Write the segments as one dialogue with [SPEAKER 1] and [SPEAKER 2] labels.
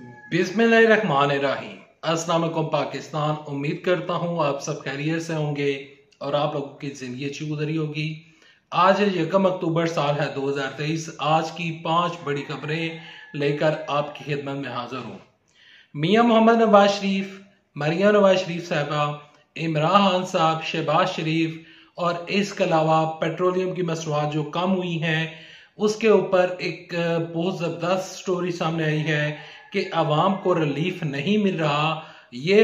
[SPEAKER 1] बिस्मिल्लाहिर्रहमानिर्रहीम। अस्सलाम वालेकुम पाकिस्तान। उम्मीद करता हूँ आप सब खैरियत से होंगे और आप लोगों की जिंदगी अच्छी गुजरी होगी। आज है 1 अक्टूबर, साल है 2023। आज की 5 बड़ी खबरें लेकर आपकी खिदमत में हाजिर हूँ। मियां मोहम्मद नवाज शरीफ, मरियम नवाज शरीफ साहबा, इमरान खान साहब, शहबाज शरीफ और इसके अलावा पेट्रोलियम की मसनूआत जो कम हुई हैं उसके ऊपर एक बहुत ज़बरदस्त स्टोरी सामने आई है कि आवाम को रिलीफ नहीं मिल रहा। ये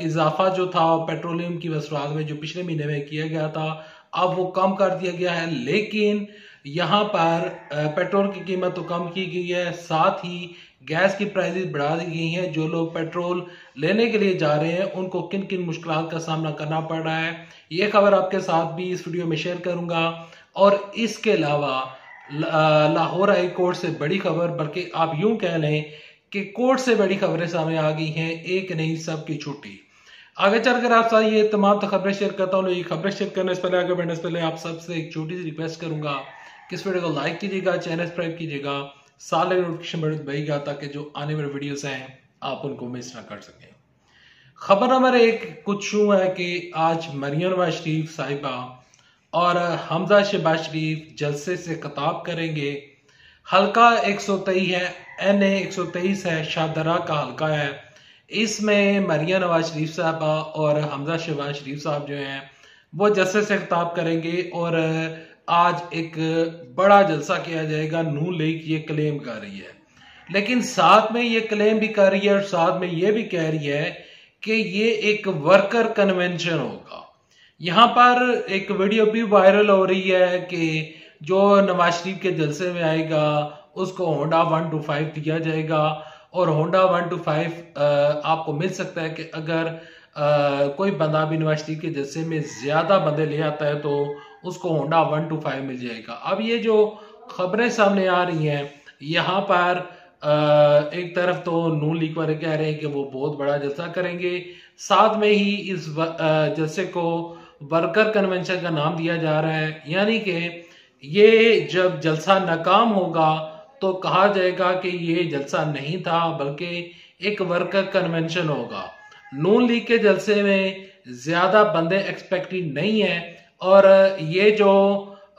[SPEAKER 1] इजाफा जो था पेट्रोलियम की मसनूआत में जो पिछले महीने में किया गया था, अब वो कम कर दिया गया है। लेकिन यहाँ पर पेट्रोल की कीमत तो कम की गई है, साथ ही गैस की प्राइसेस बढ़ा दी गई हैं। जो लोग पेट्रोल लेने के लिए जा रहे हैं उनको किन किन मुश्किलात का सामना करना पड़ रहा है, ये खबर आपके साथ भी इस वीडियो में शेयर करूंगा। और इसके अलावा लाहौर हाई कोर्ट से बड़ी खबर, बल्कि आप यूं कह लें कि कोर्ट से बड़ी खबरें सामने आ गई हैं। एक नहीं, सबकी छुट्टी। आगे चलकर आप साथ ये तमाम खबरें शेयर करता हूँ। ये खबरें शेयर करने से पहले, आगे बढ़ने से पहले आप सबसे एक छोटी सी रिक्वेस्ट करूंगा कि इस वीडियो को लाइक कीजिएगा, चैनल सब्सक्राइब कीजिएगा, साथ लगे नोटिफिकेशन बटन दबाइएगा ताकि जो आने वाले वीडियोस हैं आप उनको मिस ना कर सकें। खबर नंबर 1 कुछ यूं है कि आज मरियम नवाज शरीफ साहिबा और हमजा शहबाज शरीफ जलसे से खिताब करेंगे। हल्का 123 है, NA 123 है, शाहदरा का हल्का है। इसमें मरियम नवाज शरीफ साहबा और हमजा शहबाज शरीफ साहब जो हैं वो जलसे से खिताब करेंगे। और आज एक बड़ा जलसा किया जाएगा। नून लीग ये क्लेम कर रही है, लेकिन साथ में ये क्लेम भी कर रही है और साथ में ये भी कह रही है कि ये एक वर्कर कन्वेंशन होगा। यहाँ पर एक वीडियो भी वायरल हो रही है कि जो नवाज शरीफ के जलसे में आएगा उसको होंडा 125 दिया जाएगा। और होंडा 125 आपको मिल सकता है कि अगर कोई बंदा भी नवाज शरीफ के जलसे में ज्यादा बंदे ले आता है तो उसको होंडा 125 मिल जाएगा। अब ये जो खबरें सामने आ रही हैं, यहाँ पर एक तरफ तो नून लीग वाले कह रहे हैं कि वो बहुत बड़ा जलसा करेंगे, साथ में ही इस जलसे को वर्कर कन्वेंशन का नाम दिया जा रहा है। यानी कि ये जब जलसा नाकाम होगा तो कहा जाएगा कि ये जलसा नहीं था बल्कि एक वर्कर कन्वेंशन होगा। नून लीग के जलसे में ज्यादा बंदे एक्सपेक्टेड नहीं है और ये जो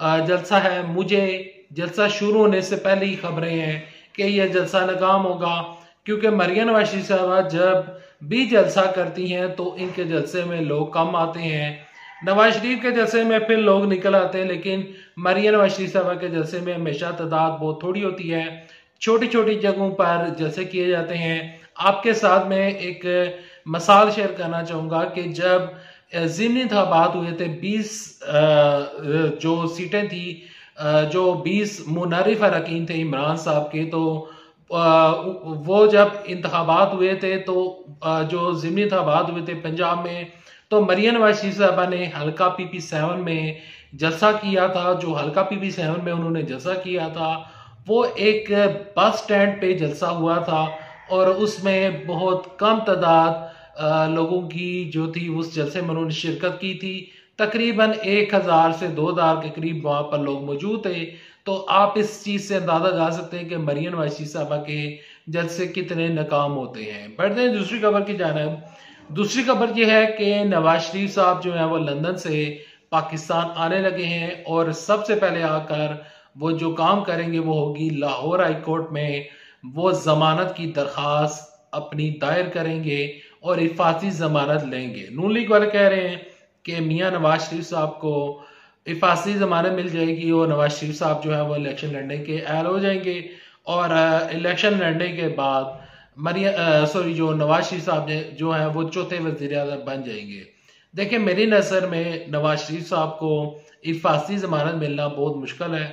[SPEAKER 1] जलसा है, मुझे जलसा शुरू होने से पहले ही खबरें हैं कि यह जलसा नाकाम होगा, क्योंकि मरियम नवाज शरीफ साहबा जब भी जलसा करती हैं तो इनके जलसे में लोग कम आते हैं। नवाज शरीफ के जलसे में फिर लोग निकल आते हैं, लेकिन मरियम नवाज शरीफ साहबा के जलसे में हमेशा तादाद बहुत थोड़ी होती है। छोटी छोटी जगहों पर जलसे किए जाते हैं। आपके साथ में एक मिसाल शेयर करना चाहूंगा कि जब ज़िमनी इंतखाबात हुए थे, 20 जो सीटें थी, जो 20 मुनरिफ अरकान थे इमरान साहब के, तो वो जब इंतखाबात हुए थे तो जो ज़िमनी इंतखाबात हुए थे पंजाब में, तो मरियम नवाज शरीफ साहबा ने हल्का PP7 में जलसा किया था। जो हल्का PP7 में उन्होंने जलसा किया था वो एक बस स्टैंड पे जलसा हुआ था और उसमें बहुत कम तादाद लोगों की जो थी उस जलसे में उन्होंने शिरकत की थी। तकरीबन 1000 से 2000 के करीब वहां पर लोग मौजूद थे। तो आप इस चीज से अंदाजा लगा सकते हैं कि मरियम नवाज शरीफ साहबा के जलसे कितने नाकाम होते हैं। बढ़ते हैं दूसरी खबर की जानिब। दूसरी खबर यह है कि नवाज शरीफ साहब जो है वो लंदन से पाकिस्तान आने लगे हैं और सबसे पहले आकर वो जो काम करेंगे वो होगी लाहौर हाई कोर्ट में वो जमानत की दरखास्त अपनी दायर करेंगे और हिफाजती जमानत लेंगे। नून लीग वाले कह रहे हैं कि मियां नवाज शरीफ साहब को हिफाजती जमानत मिल जाएगी और नवाज शरीफ साहब जो है वो इलेक्शन लड़ने के अहल हो जाएंगे। और इलेक्शन लड़ने के बाद जो नवाज शरीफ साहब जो है वो चौथे वजीर आज़म बन जाएंगे। देखिए, मेरी नजर में नवाज शरीफ साहब को हिफाजती जमानत मिलना बहुत मुश्किल है,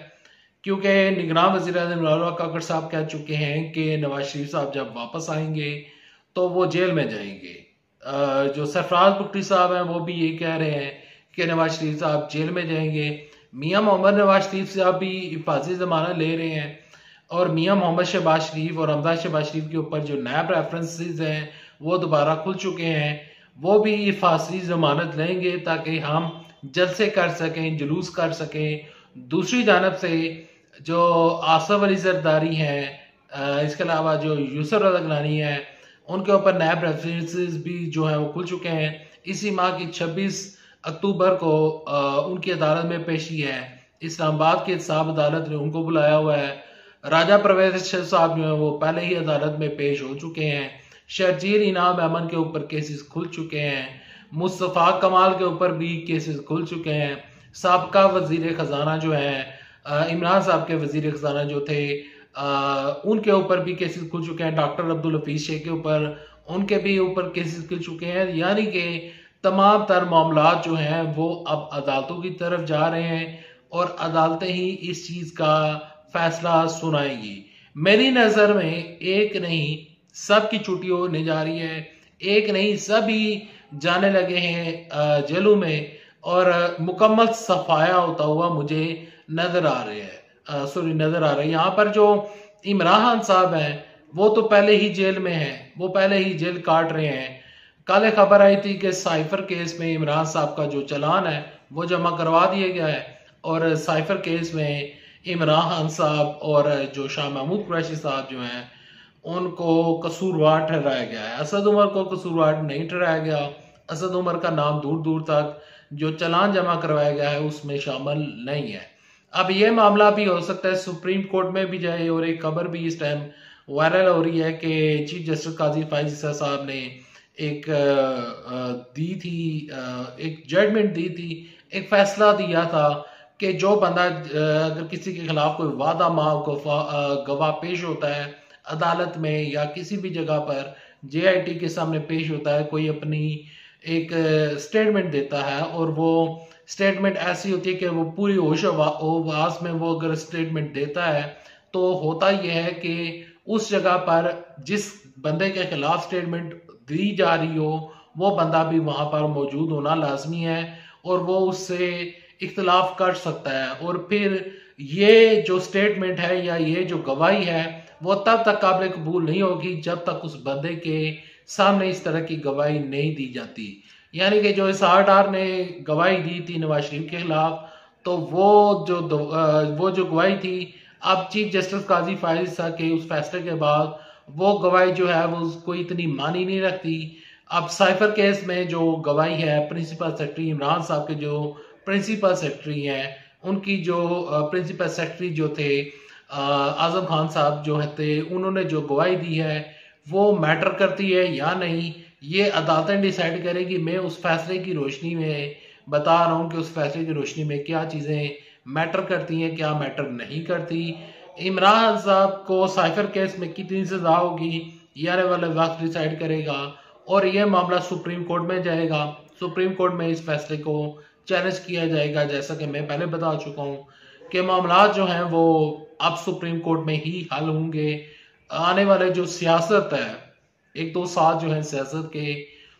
[SPEAKER 1] क्योंकि निगरान वजीर आज़म लाला काकड़ साहब कह चुके हैं कि नवाज शरीफ साहब जब वापस आएंगे तो वो जेल में जाएंगे। जो सरफराज बुखरी साहब हैं वो भी ये कह रहे हैं कि नवाज शरीफ साहब जेल में जाएंगे। मियां मोहम्मद नवाज शरीफ साहब भी हिफाजती जमानत ले रहे हैं और मियां मोहम्मद शहबाज शरीफ और हमजा शहबाज शरीफ के ऊपर जो नैब रेफरेंसेस हैं वो दोबारा खुल चुके हैं, वो भी हिफाजती जमानत लेंगे ताकि हम जलसे कर सकें, जुलूस कर सकें। दूसरी जानब से जो आसफ अली जरदारी हैं इसके अलावा जो यूसुफ रज़ा गिलानी है उनके ऊपर नैब रेफरेंसेस भी जो है वो खुल चुके हैं। इसी माह की 26 अक्टूबर को उनकी अदालत में पेशी है। इस्लामाबाद की इंसाफ अदालत ने उनको बुलाया हुआ है। राजा परवेज साहब जो है वो पहले ही अदालत में पेश हो चुके हैं। शर्जील इनाम अमन के ऊपर केसेस खुल चुके हैं। मुस्तफ़ा कमाल के ऊपर भी केसेस खुल चुके हैं। साबका वजीर खजाना जो है इमरान साहब के वजीर खजाना जो थे उनके ऊपर भी केसेस खुल चुके हैं। डॉक्टर अब्दुल हफीज शेख के ऊपर उनके भी ऊपर केसेस खुल चुके हैं। यानी कि तमाम तर मामला जो हैं वो अब अदालतों की तरफ जा रहे हैं और अदालतें ही इस चीज का फैसला सुनाएगी। मेरी नजर में एक नहीं सब की छुट्टी होने जा रही है। एक नहीं सभी जाने लगे हैं जेलों में और मुकम्मल सफाया होता हुआ मुझे नजर आ रहे हैं नजर आ रहे हैं। यहाँ पर जो इमरान खान साहब हैं वो तो पहले ही जेल में हैं, वो पहले ही जेल काट रहे हैं। कल खबर आई थी कि साइफर केस में इमरान साहब का जो चालान है वो जमा करवा दिया गया है और साइफर केस में इमरान खान साहब और जो शाह महमूद कुरैशी साहब जो हैं उनको कसूरवार ठहराया गया है। असद उमर को कसूरवार नहीं ठहराया गया। असद उमर का नाम दूर दूर तक जो चालान जमा करवाया गया है उसमें शामिल नहीं है। अब ये मामला भी हो सकता है सुप्रीम कोर्ट में भी जाए और एक खबर भी इस टाइम वायरल हो रही है कि चीफ जस्टिस काजी फाइज ईसा साहब ने एक दी थी एक जजमेंट दी थी, एक फैसला दिया था कि जो बंदा अगर किसी के खिलाफ कोई वादा माव गवाह पेश होता है अदालत में या किसी भी जगह पर जेआईटी के सामने पेश होता है, कोई अपनी एक स्टेटमेंट देता है और वो स्टेटमेंट ऐसी होती है कि वो पूरी होश आवाज में वो अगर स्टेटमेंट देता है तो होता यह है कि उस जगह पर जिस बंदे के खिलाफ स्टेटमेंट दी जा रही हो वो बंदा भी वहां पर मौजूद होना लाजमी है और वो उससे इख्तलाफ कर सकता है। और फिर ये जो स्टेटमेंट है या ये जो गवाही है वो तब तक काबिल कबूल नहीं होगी जब तक उस बंदे के सामने इस तरह की गवाही नहीं दी जाती। यानी कि जो एसआर डार ने गवाही दी थी नवाज शरीफ के खिलाफ तो वो जो गवाही थी अब चीफ जस्टिस काजी फाइज ईसा के उस फैसले के बाद वो गवाही जो है वो उसको इतनी मानी नहीं रखती। अब साइफर केस में जो गवाही है प्रिंसिपल सेक्रेटरी इमरान साहब के जो प्रिंसिपल सेक्रेटरी हैं उनकी जो प्रिंसिपल सेक्रेटरी जो थे आजम खान साहब जो थे उन्होंने जो गवाही दी है वो मैटर करती है या नहीं ये अदालतें डिसाइड करेगी। मैं उस फैसले की रोशनी में बता रहा हूँ कि उस फैसले की रोशनी में क्या चीजें मैटर करती हैं क्या मैटर नहीं करती। इमरान साहब को साइफर केस में कितनी सजा होगी ये आने वाले वक्त डिसाइड करेगा और ये मामला सुप्रीम कोर्ट में जाएगा। सुप्रीम कोर्ट में इस फैसले को चैलेंज किया जाएगा। जैसा कि मैं पहले बता चुका हूँ कि मामला जो हैं वो अब सुप्रीम कोर्ट में ही हल होंगे। आने वाले जो सियासत है 1-2 साल जो है सियासत के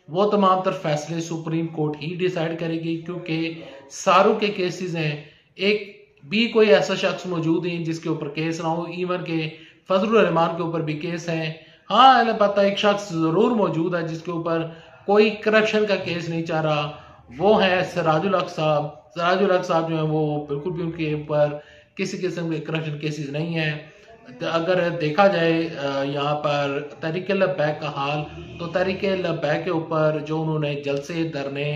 [SPEAKER 1] वो तमाम तर फैसले सुप्रीम कोर्ट ही डिसाइड करेगी क्योंकि सारों के केसेस हैं। एक भी कोई ऐसा शख्स मौजूद नहीं जिसके ऊपर केस ना हो। इवन के फजलुर रहमान के ऊपर भी केस है। हाँ पता एक शख्स जरूर मौजूद है जिसके ऊपर कोई करप्शन का केस नहीं चल रहा, वो है सिराजुल हक साहब। सिराजुल हक साहब जो है वो बिल्कुल भी उनके ऊपर किसी किस्म के करप्शन केसेस नहीं है। अगर देखा जाए यहाँ पर तहरीक लब्बैक का हाल तो तहरीक लब्बैक के ऊपर जो उन्होंने जलसे धरने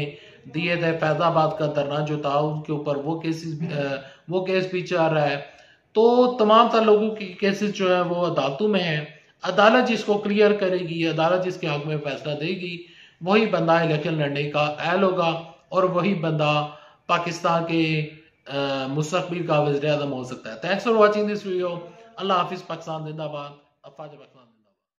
[SPEAKER 1] दिए थे फैजाबाद का धरना जो था उनके ऊपर वो केस भी चल रहा है। तो तमाम तर लोगों के केसेस जो है वो अदालतों में है। अदालत जिसको क्लियर करेगी अदालत जिसके हक में फैसला देगी वही बंदा इलेक्शन लड़ने का अहल होगा और वही बंदा पाकिस्तान के मुस्तकबिल का वज़ीर आज़म हो सकता है। Thanks for watching this video. Allah हाफिज। पाकिस्तान जिंदाबाद। अफवाज पाकिस्तान।